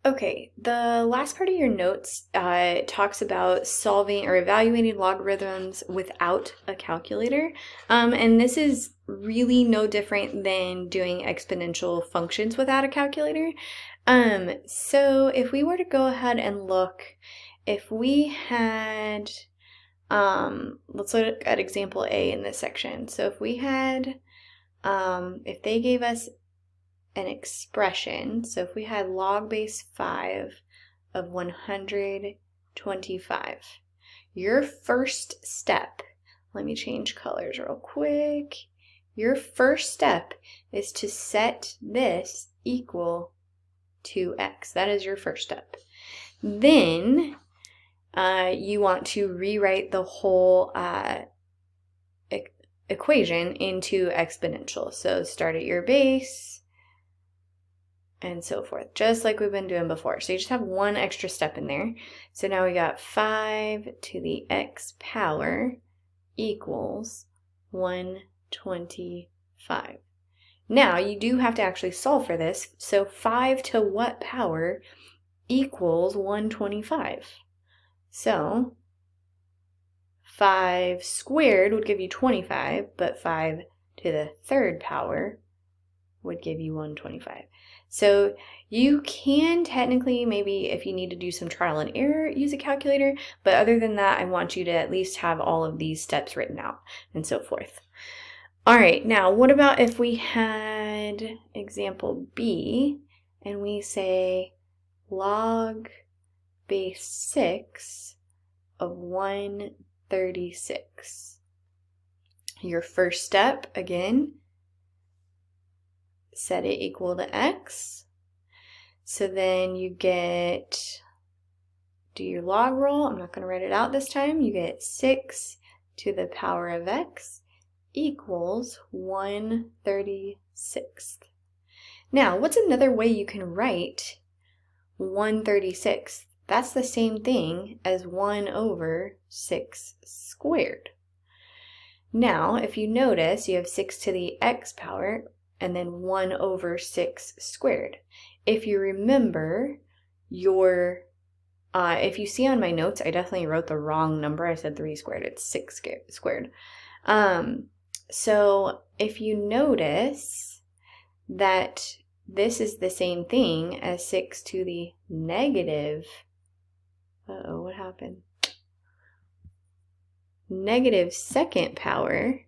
Okay, the last part of your notes talks about solving or evaluating logarithms without a calculator. And this is really no different than doing exponential functions without a calculator. So if we were to go ahead and look, if we had, let's look at example A in this section. So if we had, if they gave us an expression. So if we had log base 5 of 125, your first step, let me change colors real quick. Your first step is to set this equal to x. That is your first step. Then you want to rewrite the whole equation into exponential. So start at your base, and so forth, just like we've been doing before. So you just have one extra step in there. So now we got 5 to the x power equals 125. Now you do have to actually solve for this. So 5 to what power equals 125? So 5 squared would give you 25, but 5 to the third power would give you 125. So you can technically, maybe if you need to do some trial and error, use a calculator, but other than that, I want you to at least have all of these steps written out and so forth. All right, now what about if we had example B and we say log base 6 of 136. Your first step, again, set it equal to x. So then you get, do your log roll. I'm not going to write it out this time. You get 6 to the power of x equals 136. Now, what's another way you can write 136? That's the same thing as 1 over 6 squared. Now, if you notice, you have 6 to the x power, and then 1 over 6 squared. If you remember your, if you see on my notes, I definitely wrote the wrong number. I said 3 squared, it's 6 squared. So if you notice that this is the same thing as 6 to the negative, uh-oh, what happened? Negative second power,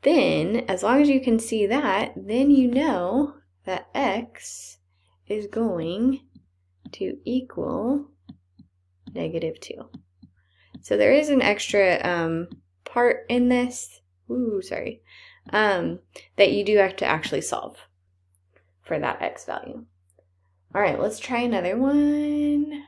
then as long as you can see that, then you know that x is going to equal negative 2. So there is an extra part in this, that you do have to actually solve for that x value. All right, let's try another one.